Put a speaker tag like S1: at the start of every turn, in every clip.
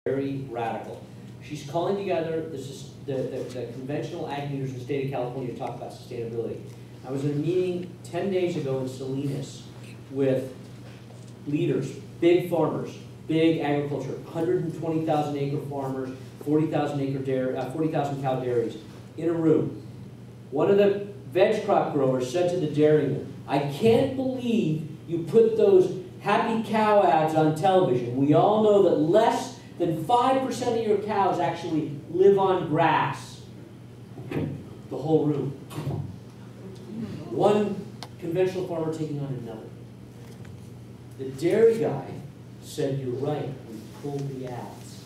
S1: very radical. She's calling together the conventional ag leaders in the state of California to talk about sustainability. I was in a meeting 10 days ago in Salinas with leaders, big farmers, big agriculture, 120,000 acre farmers, 40,000 cow dairies, in a room. One of the veg crop growers said to the dairyman, "I can't believe you put those happy cow ads on television. We all know that less than 5% of your cows actually live on grass." The whole room. One conventional farmer taking on another. The dairy guy said, "You're right, we pulled the ads."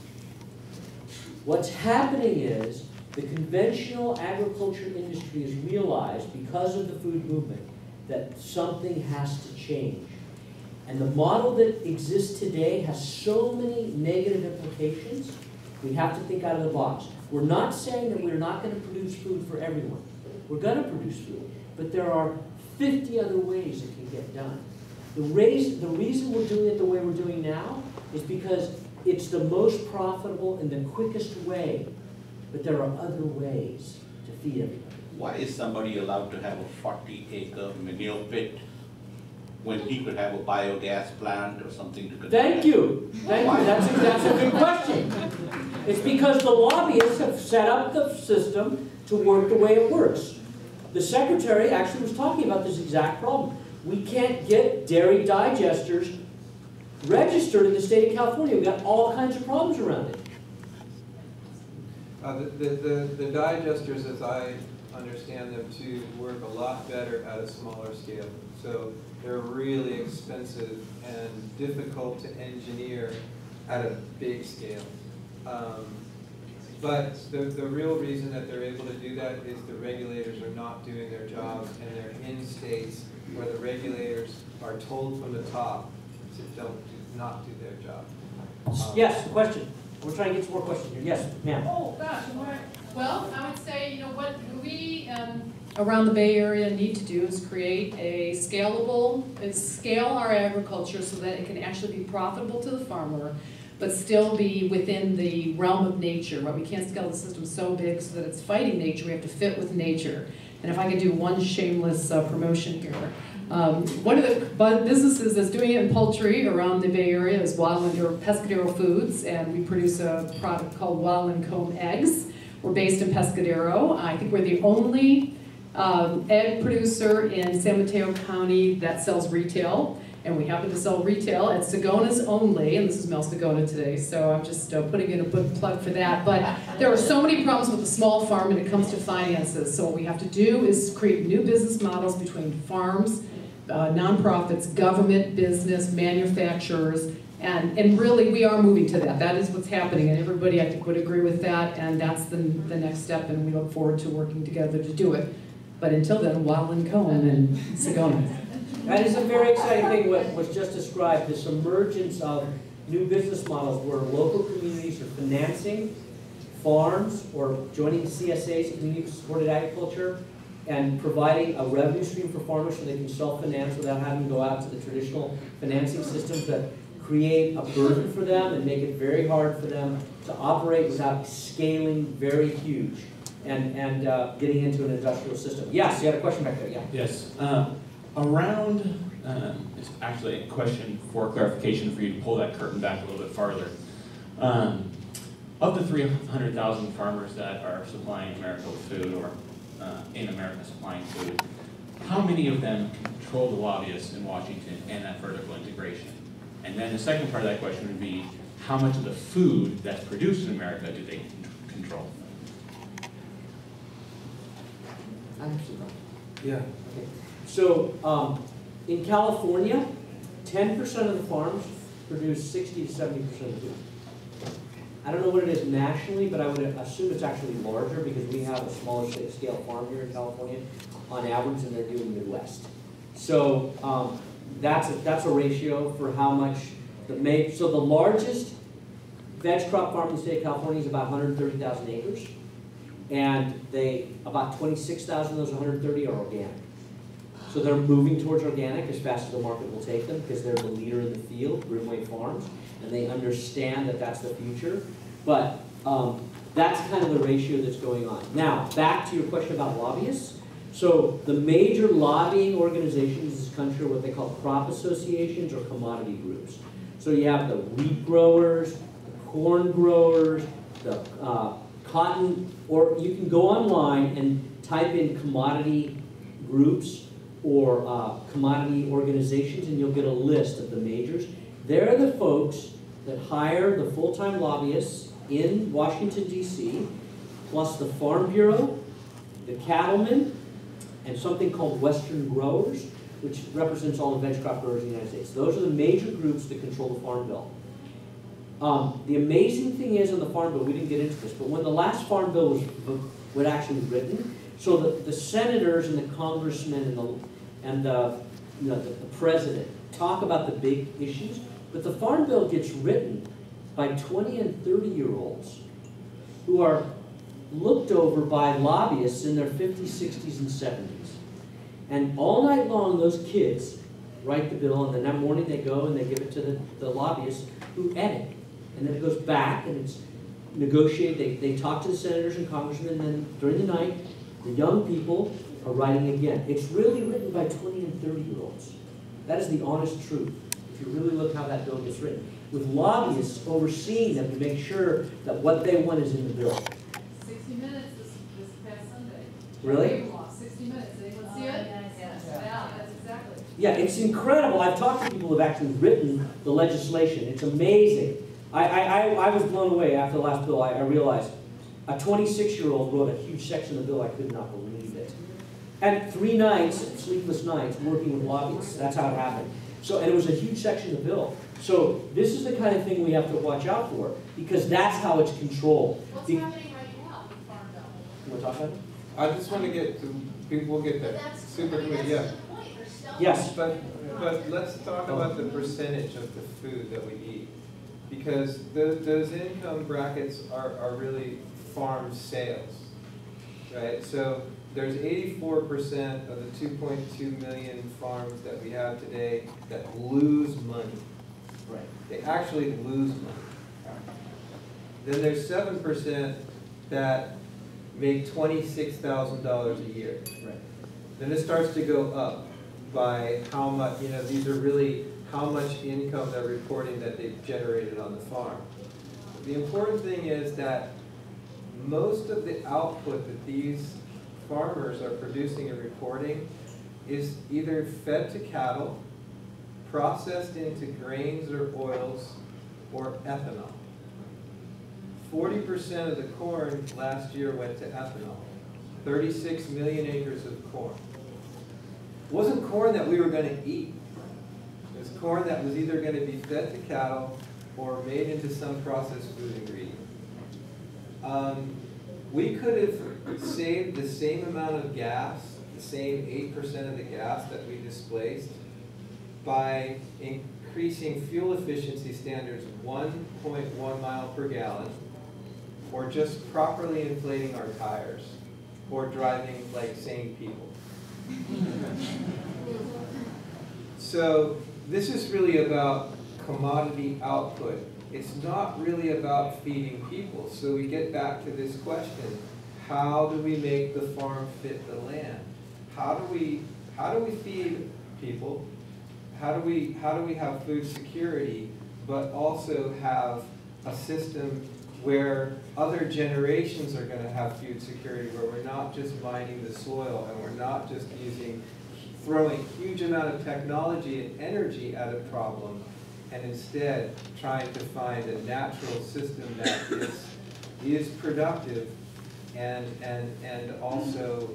S1: What's happening is the conventional agriculture industry has realized, because of the food movement, that something has to change. And the model that exists today has so many negative implications, we have to think out of the box. We're not saying that we're not going to produce food for everyone. We're going to produce food, but there are 50 other ways it can get done. The reason we're doing it the way we're doing now is because it's the most profitable and the quickest way, but there are other ways to feed everybody.
S2: Why is somebody allowed to have a 40-acre manure pit when he could have a biogas plant or something to convert?
S1: Thank you. Thank you. That's a good question. It's because the lobbyists have set up the system to work the way it works. The secretary actually was talking about this exact problem. We can't get dairy digesters registered in the state of California. We've got all kinds of problems around it.
S3: The digesters, as I understand them too, work a lot better at a smaller scale. So they're really expensive and difficult to engineer at a big scale. But the real reason that they're able to do that is the regulators are not doing their jobs, and they're in states where the regulators are told from the top to not do their job.
S1: Yes, question. We're trying to get some more questions here. Yes, ma'am.
S4: Oh, gosh. Well, I would say, what we around the Bay Area need to do is create a scale our agriculture so that it can actually be profitable to the farmer, but still be within the realm of nature. Right? We can't scale the system so big so that it's fighting nature. We have to fit with nature. And if I could do one shameless promotion here. One of the businesses that's doing it in poultry around the Bay Area is Pescadero Foods, and we produce a product called Wildland Comb Eggs. We're based in Pescadero. I think we're the only egg producer in San Mateo County that sells retail, and we happen to sell retail at Segona's only, and this is Mel Segona today, so I'm just putting in a plug for that. But there are so many problems with the small farm when it comes to finances, so what we have to do is create new business models between farms, nonprofits, government, business, manufacturers, and really we are moving to that. That is what's happening, and everybody I think would agree with that, and that's the next step, and we look forward to working together to do it. But until then, Wildland Cohen and Segona.
S1: That is a very exciting thing, what was just described, this emergence of new business models where local communities are financing farms or joining CSAs, community-supported agriculture, and providing a revenue stream for farmers so they can self-finance without having to go out to the traditional financing systems that create a burden for them and make it very hard for them to operate without scaling very huge and getting into an industrial system. Yes, you had a question back there, yeah.
S5: Yes. It's actually a question for clarification for you to pull that curtain back a little bit farther. Of the 300,000 farmers that are supplying America with food, or in America supplying food, how many of them control the lobbyists in Washington and that vertical integration? And then the second part of that question would be, how much of the food that's produced in America do they control?
S3: Yeah.
S1: Okay. So in California, 10% of the farms produce 60 to 70% of the food. I don't know what it is nationally, but I would assume it's actually larger because we have a smaller scale farm here in California on average than they do in the Midwest. So that's a ratio for how much so the largest veg crop farm in the state of California is about 130,000 acres, and about 26,000 of those 130 are organic. So they're moving towards organic as fast as the market will take them because they're the leader in the field, Brimway Farms, and they understand that that's the future. But that's kind of the ratio that's going on. Now, back to your question about lobbyists. So the major lobbying organizations in this country are what they call crop associations or commodity groups. So you have the wheat growers, the corn growers, the cotton, or you can go online and type in commodity groups or commodity organizations and you'll get a list of the majors. They're the folks that hire the full-time lobbyists in Washington, D.C., plus the Farm Bureau, the cattlemen, and something called Western Growers, which represents all the veg crop growers in the United States. Those are the major groups that control the Farm Bill. The amazing thing is on the Farm Bill, we didn't get into this, but when the last Farm Bill was actually written, so the senators and the congressmen and the president talk about the big issues, but the Farm Bill gets written by 20 and 30-year-olds who are looked over by lobbyists in their 50s, 60s, and 70s. And all night long, those kids write the bill, and then that morning they go and they give it to the lobbyists who edit. And then it goes back and it's negotiated. They talk to the senators and congressmen, and then during the night, the young people are writing again. It's really written by 20 and 30-year-olds. That is the honest truth, if you really look how that bill gets written. With lobbyists overseeing them to make sure that what they want is in the bill.
S4: 60 Minutes this past Sunday.
S1: Really?
S4: 60 Minutes. Anyone see it? Yes. Yeah, that's exactly.
S1: Yeah, it's incredible. I've talked to people who have actually written the legislation. It's amazing. I was blown away after the last bill. I realized a 26-year-old wrote a huge section of the bill. I could not believe it. And 3 nights, sleepless nights, working with lobbyists. That's how it happened. So, and it was a huge section of the bill. So this is the kind of thing we have to watch out for, because that's how it's controlled.
S4: What's happening right now with Farm Bill?
S1: You want to talk about it?
S3: I just want to get to, we'll get there. Super quick, yeah.
S1: Yes.
S3: But let's talk about the percentage of the food that we eat. Because those income brackets are really farm sales, right? So there's 84% of the 2.2 million farms that we have today that lose money.
S1: Right.
S3: They actually lose money. Then there's 7% that make $26,000 a year.
S1: Right.
S3: Then it starts to go up by how much, these are really how much income they're reporting that they've generated on the farm. The important thing is that most of the output that these farmers are producing and reporting is either fed to cattle, processed into grains or oils, or ethanol. 40% of the corn last year went to ethanol. 36 million acres of corn. It wasn't corn that we were going to eat. It was corn that was either going to be fed to cattle or made into some processed food ingredient. We could have saved the same amount of gas, the same 8% of the gas that we displaced, by increasing fuel efficiency standards 1.1 mile per gallon, or just properly inflating our tires, or driving like sane people. So this is really about commodity output. It's not really about feeding people. So we get back to this question: how do we make the farm fit the land? How do we feed people? How do we have food security, but also have a system where other generations are going to have food security, where we're not just mining the soil and we're not just throwing huge amount of technology and energy at a problem, and instead trying to find a natural system that is productive and also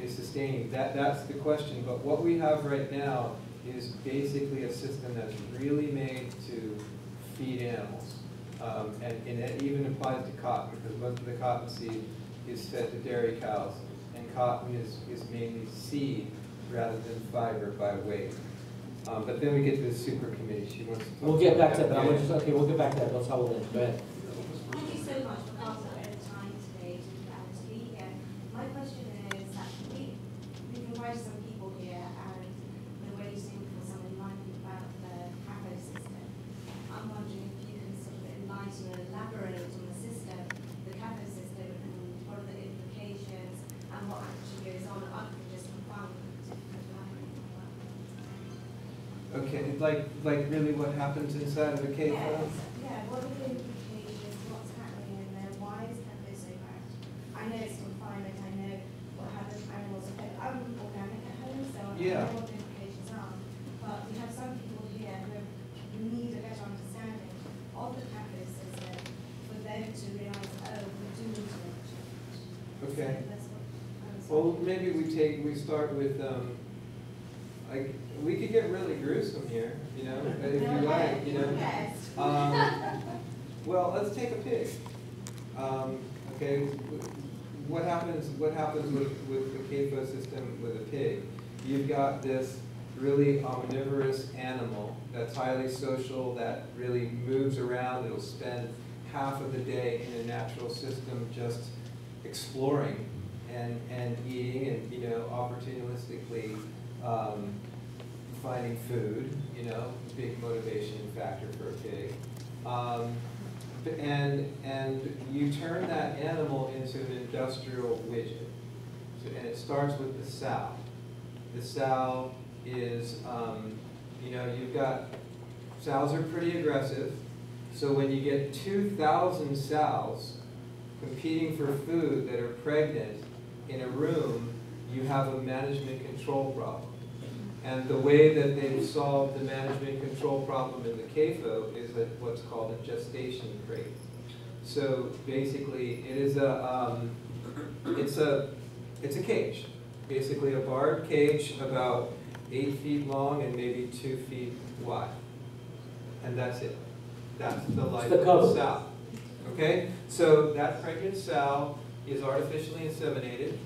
S3: is sustaining. That's the question. But what we have right now is basically a system that's really made to feed animals. And it even applies to cotton, because most of the cotton seed is fed to dairy cows, and cotton is mainly seed rather than fiber by weight. But then we get to the super committee. She wants to talk
S1: We'll get back to that, but we'll get back to that. That's how we'll end. Go ahead.
S6: Thank you so much for carving out the time today to be able to speak. And my question is that we invited some people here,
S3: Okay, like really what happens inside of a cave?
S6: Yes, yeah, what are the implications, what's happening in there, why is Cafe so bad? I know it's confinement, I know what happens, animals affect, I'm organic at home, so I
S3: Yeah.
S6: know what the implications are. But we have some people here who need a better understanding of the cafe system for them to realize, oh, we do need to make a change.
S3: Okay.
S6: So that's what I was
S3: Well, maybe we start with, like, we could get really gruesome here, you know, if you like, you know.
S6: Yes.
S3: Well, let's take a pig. Okay, what happens with the CAFO system with a pig? You've got this really omnivorous animal that's highly social, that really moves around. It'll spend half of the day in a natural system just exploring and eating and, you know, opportunistically finding food, you know, big motivation factor for a pig. And you turn that animal into an industrial widget. So, and it starts with the sow. The sow is, you know, you've got, sows are pretty aggressive. So when you get 2,000 sows competing for food that are pregnant in a room, you have a management control problem. And the way that they've solved the management control problem in the CAFO is at what's called a gestation crate. So basically, it is it's a cage, basically a barred cage about 8 feet long and maybe 2 feet wide, and that's it. That's the life of the sow. Okay, so that pregnant sow is artificially inseminated,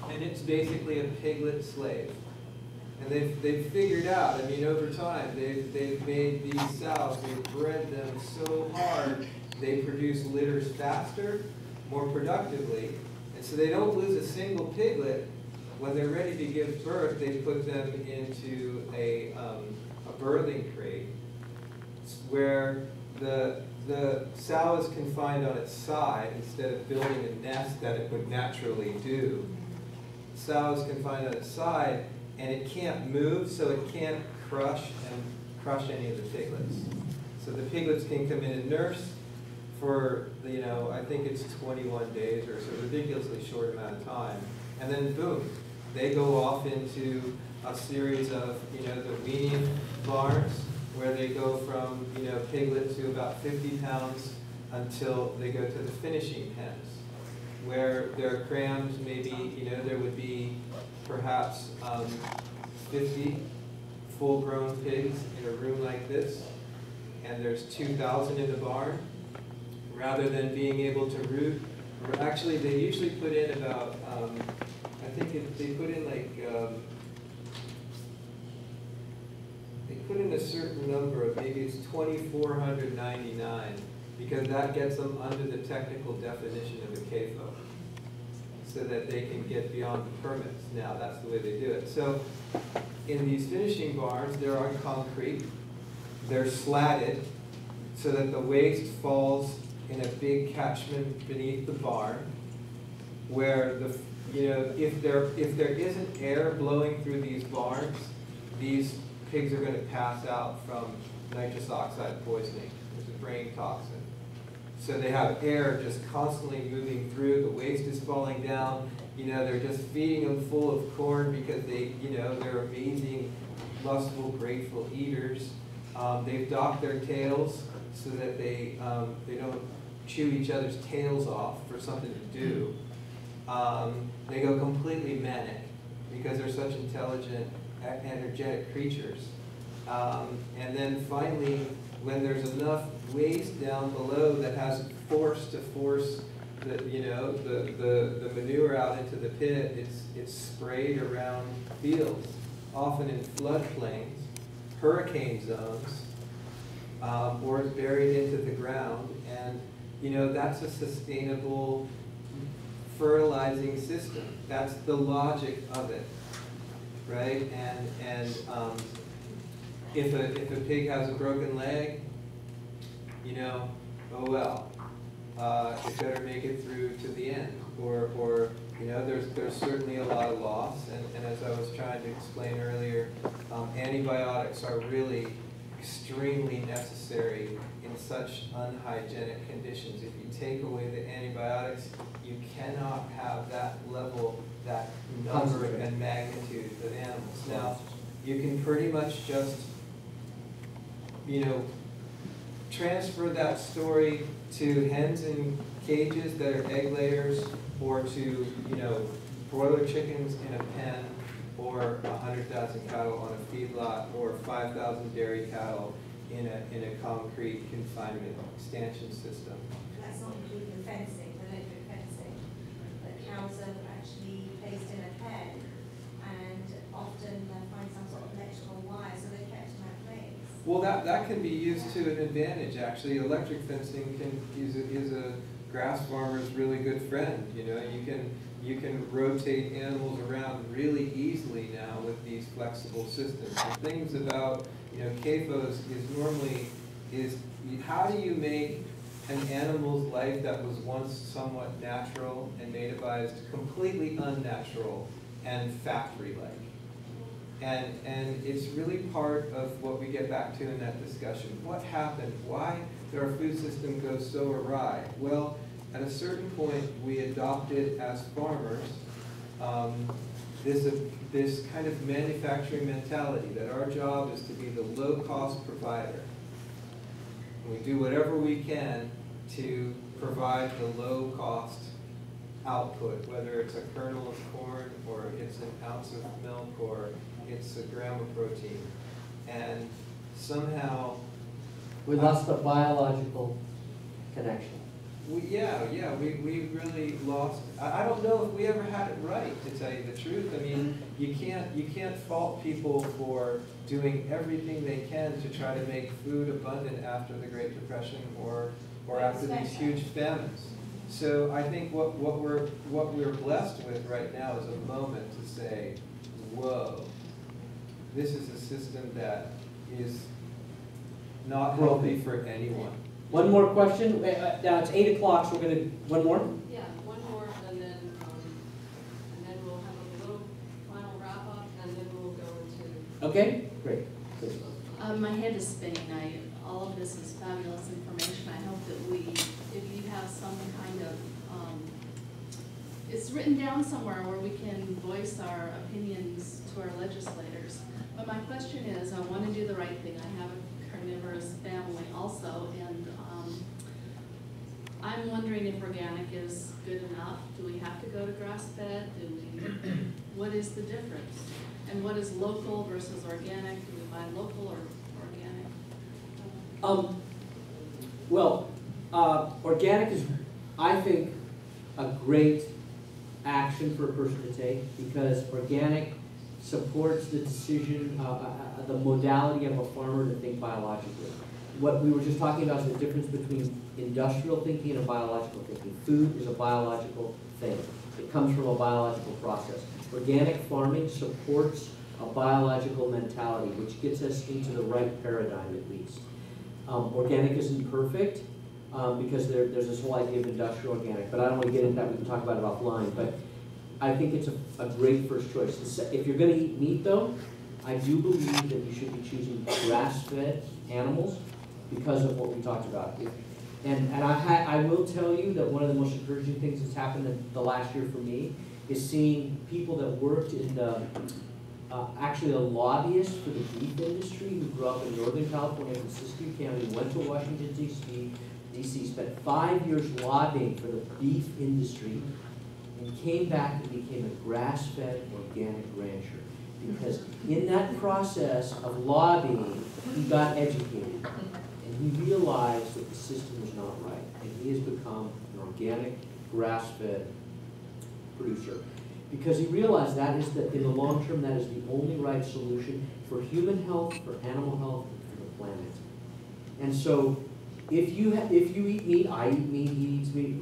S3: and it's basically a piglet slave. And they've figured out, I mean, over time, they've made these sows, they've bred them so hard, they produce litters faster, more productively, and so they don't lose a single piglet. When they're ready to give birth, they put them into a birthing crate, where the sow is confined on its side instead of building a nest that it would naturally do. The sow is confined on its side, and it can't move, so it can't crush any of the piglets. So the piglets can come in and nurse for, you know, I think it's 21 days or so, a ridiculously short amount of time, and then boom, they go off into a series of, you know, the weaning barns, where they go from, you know, piglet to about 50 pounds until they go to the finishing pens, where they're crammed, maybe, you know, there would be perhaps 50 full-grown pigs in a room like this, and there's 2,000 in the barn. Rather than being able to root, actually they usually put in about, I think they put in like, they put in a certain number of, maybe it's 2,499, because that gets them under the technical definition of a CAFO, so that they can get beyond the permits. Now, that's the way they do it. So, in these finishing barns, they're on concrete, they're slatted, so that the waste falls in a big catchment beneath the barn, where the, you know, if there isn't air blowing through these barns, these pigs are going to pass out from nitrous oxide poisoning, which is a brain toxin. So they have air just constantly moving through, the waste is falling down, you know, they're just feeding them full of corn because they, you know, they're amazing, lustful, grateful eaters. They've docked their tails so that they don't chew each other's tails off for something to do. They go completely manic because they're such intelligent, energetic creatures. And then finally, when there's enough waste down below that has force to force the, you know, the manure out into the pit, it's sprayed around fields, often in floodplains, hurricane zones, or it's buried into the ground. And, you know, that's a sustainable fertilizing system. That's the logic of it, right? And if a pig has a broken leg, you know, oh well, it better make it through to the end. Or You know, there's certainly a lot of loss, and as I was trying to explain earlier, antibiotics are really extremely necessary in such unhygienic conditions. If you take away the antibiotics, you cannot have that level, that number and magnitude of animals. Now, you can pretty much just, you know, transfer that story to hens in cages that are egg layers, or to, you know, broiler chickens in a pen, or 100,000 cattle on a feedlot, or 5,000 dairy cattle in a concrete confinement expansion system.
S6: That's not including the fencing, the electric fencing. The cows are actually placed in a pen, and often they find some sort of electrical wire, so they're kept in that place.
S3: Well, that can be used to an advantage, actually. Electric fencing is a grass farmer's really good friend. You know, you can rotate animals around really easily now with these flexible systems. The things about, you know, CAFOs is how do you make an animal's life that was once somewhat natural and nativized completely unnatural and factory-like? And it's really part of what we get back to in that discussion. What happened? Why did our food system go so awry? Well, at a certain point, we adopted as farmers this kind of manufacturing mentality that our job is to be the low-cost provider. We do whatever we can to provide the low-cost output, whether it's a kernel of corn, or it's an ounce of milk, or it's a gram of protein. And somehow
S1: We lost the biological connection.
S3: we really lost. I don't know if we ever had it right, to tell you the truth. I mean, you can't fault people for doing everything they can to try to make food abundant after the Great Depression or after these huge famines. So I think what we're blessed with right now is a moment to say, whoa, this is a system that is not healthy for anyone.
S1: One more question. Now it's 8 o'clock, so we're gonna, one more?
S7: Yeah, one more, and then we'll have a little final wrap up, and then we'll go into.
S1: Okay, great.
S8: My head is spinning. All of this is fabulous information. I hope that if you have some kind of, it's written down somewhere where we can voice our opinions to our legislators. But my question is, I want to do the right thing. I have a carnivorous family also, and I'm wondering if organic is good enough. Do we have to go to grass-fed? What is the difference? And what is local versus organic? Do we buy local or organic?
S1: Organic is, I think, a great action for a person to take, because organic supports the decision, the modality of a farmer to think biologically. What we were just talking about is the difference between industrial thinking and biological thinking. Food is a biological thing. It comes from a biological process. Organic farming supports a biological mentality, which gets us into the right paradigm at least. Organic isn't perfect, because there's this whole idea of industrial organic, but I don't want to get into that. We can talk about it offline. But I think it's a great first choice. If you're going to eat meat, though, I do believe that you should be choosing grass-fed animals because of what we talked about. And I will tell you that one of the most encouraging things that's happened in the last year for me is seeing people that worked in the, actually a lobbyist for the beef industry who grew up in Northern California from Siskiyou County, went to Washington, D.C., spent 5 years lobbying for the beef industry, and came back and became a grass-fed organic rancher. Because in that process of lobbying, he got educated, and he realized that the system was not right, and he has become an organic, grass-fed producer. Because he realized that is that in the long term, that is the only right solution for human health, for animal health, and for the planet. And so, if you eat meat, I eat meat, he eats meat.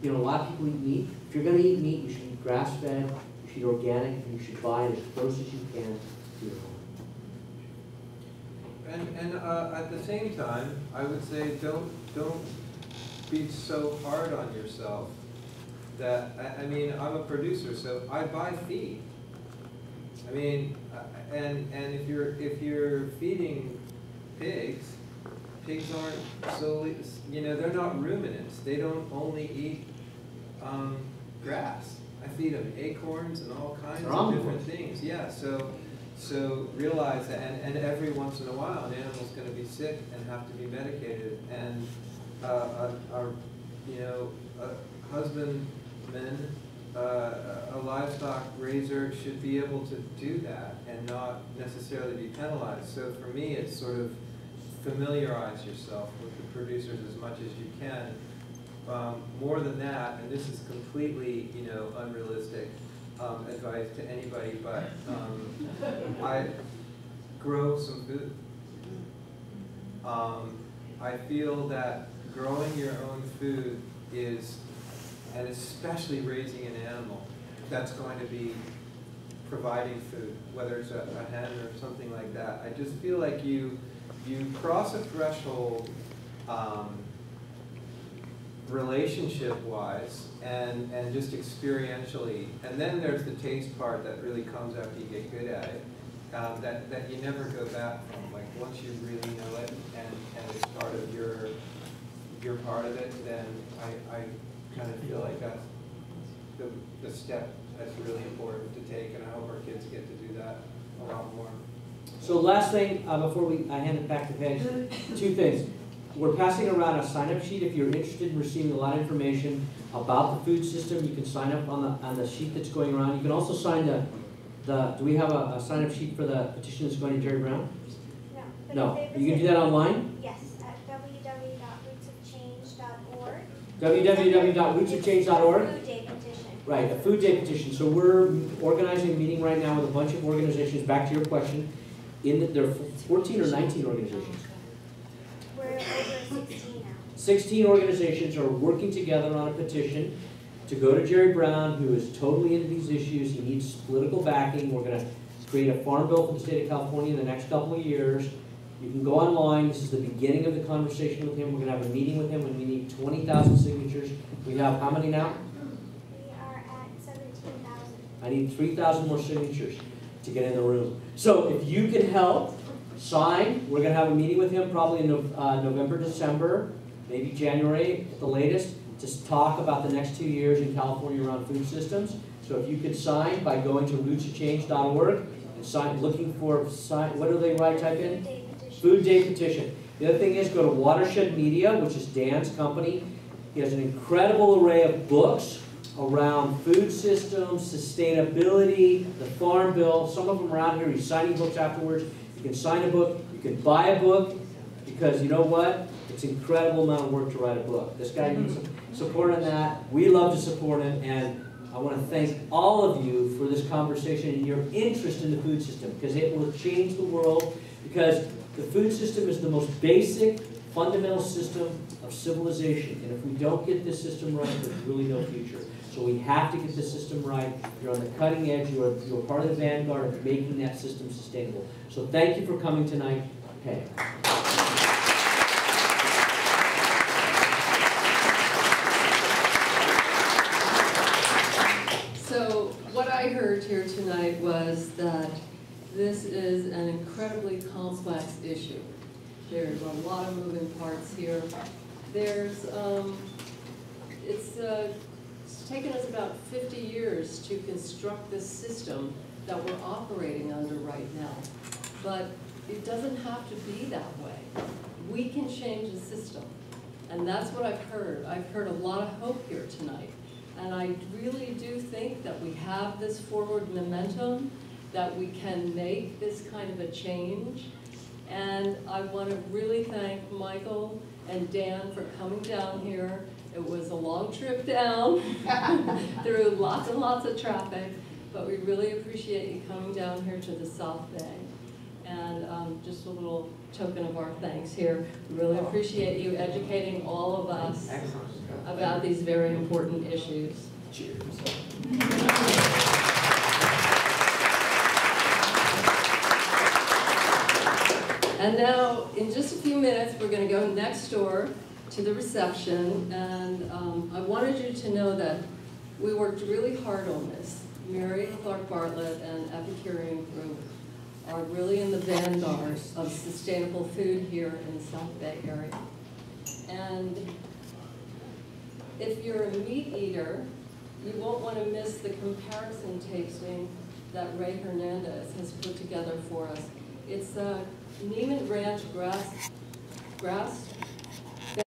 S1: A lot of people eat meat. If you're going to eat meat, you should eat grass-fed, you should eat organic, and you should buy it as close as you can to your home.
S3: And at the same time, I would say don't be so hard on yourself that, I mean, I'm a producer, so I buy feed. I mean, and if you're feeding pigs, pigs aren't solely, you know, they're not ruminants. They don't only eat grass. I feed them acorns and all kinds of different things. Yeah, so realize that, and every once in a while, an animal's going to be sick and have to be medicated, and you know, a husbandman, a livestock raiser should be able to do that and not necessarily be penalized. So for me, it's sort of familiarize yourself with the producers as much as you can. More than that, and this is completely, you know, unrealistic advice to anybody, but I grow some food. I feel that growing your own food is, and especially raising an animal that's going to be providing food, whether it's a hen or something like that. I just feel like you cross a threshold relationship-wise and just experientially, and then there's the taste part that really comes after you get good at it, that you never go back from. Like once you really know it and it's part of you're part of it, then I kind of feel like that's the step that's really important to take, and I hope our kids get to do that a lot more.
S1: So last thing, before I hand it back to Paige, two things. We're passing around a sign-up sheet. If you're interested in receiving a lot of information about the food system, you can sign up on the sheet that's going around. You can also sign do we have a sign-up sheet for the petition that's going to Jerry Brown?
S6: No.
S1: No. You can do that online?
S6: Yes, at www.rootsofchange.org.
S1: www.rootsofchange.org?
S6: Food Day petition.
S1: Right, a food day petition. So we're organizing a meeting right now with a bunch of organizations, back to your question. There are 14 or 19 organizations.
S6: We're over 16 now.
S1: 16 organizations are working together on a petition to go to Jerry Brown, who is totally into these issues. He needs political backing. We're going to create a farm bill for the state of California in the next couple of years. You can go online. This is the beginning of the conversation with him. We're going to have a meeting with him when we need 20,000 signatures. We have how many now?
S6: We are at 17,000.
S1: I need 3,000 more signatures to get in the room. So if you can help, sign. We're going to have a meeting with him probably in November, December, maybe January at the latest, to talk about the next 2 years in California around food systems. So if you could sign by going to rootsofchange.org and sign, looking for, what do they write, type in? Food Day Petition. The other thing is go to Watershed Media, which is Dan's company. He has an incredible array of books around food systems, sustainability, the Farm Bill. Some of them are out here. He's signing books afterwards. You can sign a book. You can buy a book, because you know what? It's an incredible amount of work to write a book. This guy needs some support on that. We love to support him, and I want to thank all of you for this conversation and your interest in the food system, because it will change the world, because the food system is the most basic, fundamental system of civilization, and if we don't get this system right, there's really no future. So we have to get the system right. You're on the cutting edge. You're part of the vanguard of making that system sustainable. So thank you for coming tonight. Okay.
S7: So what I heard here tonight was that this is an incredibly complex issue. There's a lot of moving parts here. There's, it's taken us about 50 years to construct this system that we're operating under right now. But it doesn't have to be that way. We can change the system. And that's what I've heard. I've heard a lot of hope here tonight. And I really do think that we have this forward momentum, that we can make this kind of a change. And I want to really thank Michael and Dan for coming down here. It was a long trip down through lots and lots of traffic, but we really appreciate you coming down here to the South Bay. And just a little token of our thanks here. We really appreciate you educating all of us about these very important issues.
S1: Cheers.
S7: And now, in just a few minutes, we're going to go next door to the reception. And I wanted you to know that We worked really hard on this. Mary Clark Bartlett and Epicurean Group are really in the vanguard of sustainable food here in the South Bay area. And if you're a meat eater, you won't want to miss the comparison tasting that Ray Hernandez has put together for us. It's a Neiman Ranch grass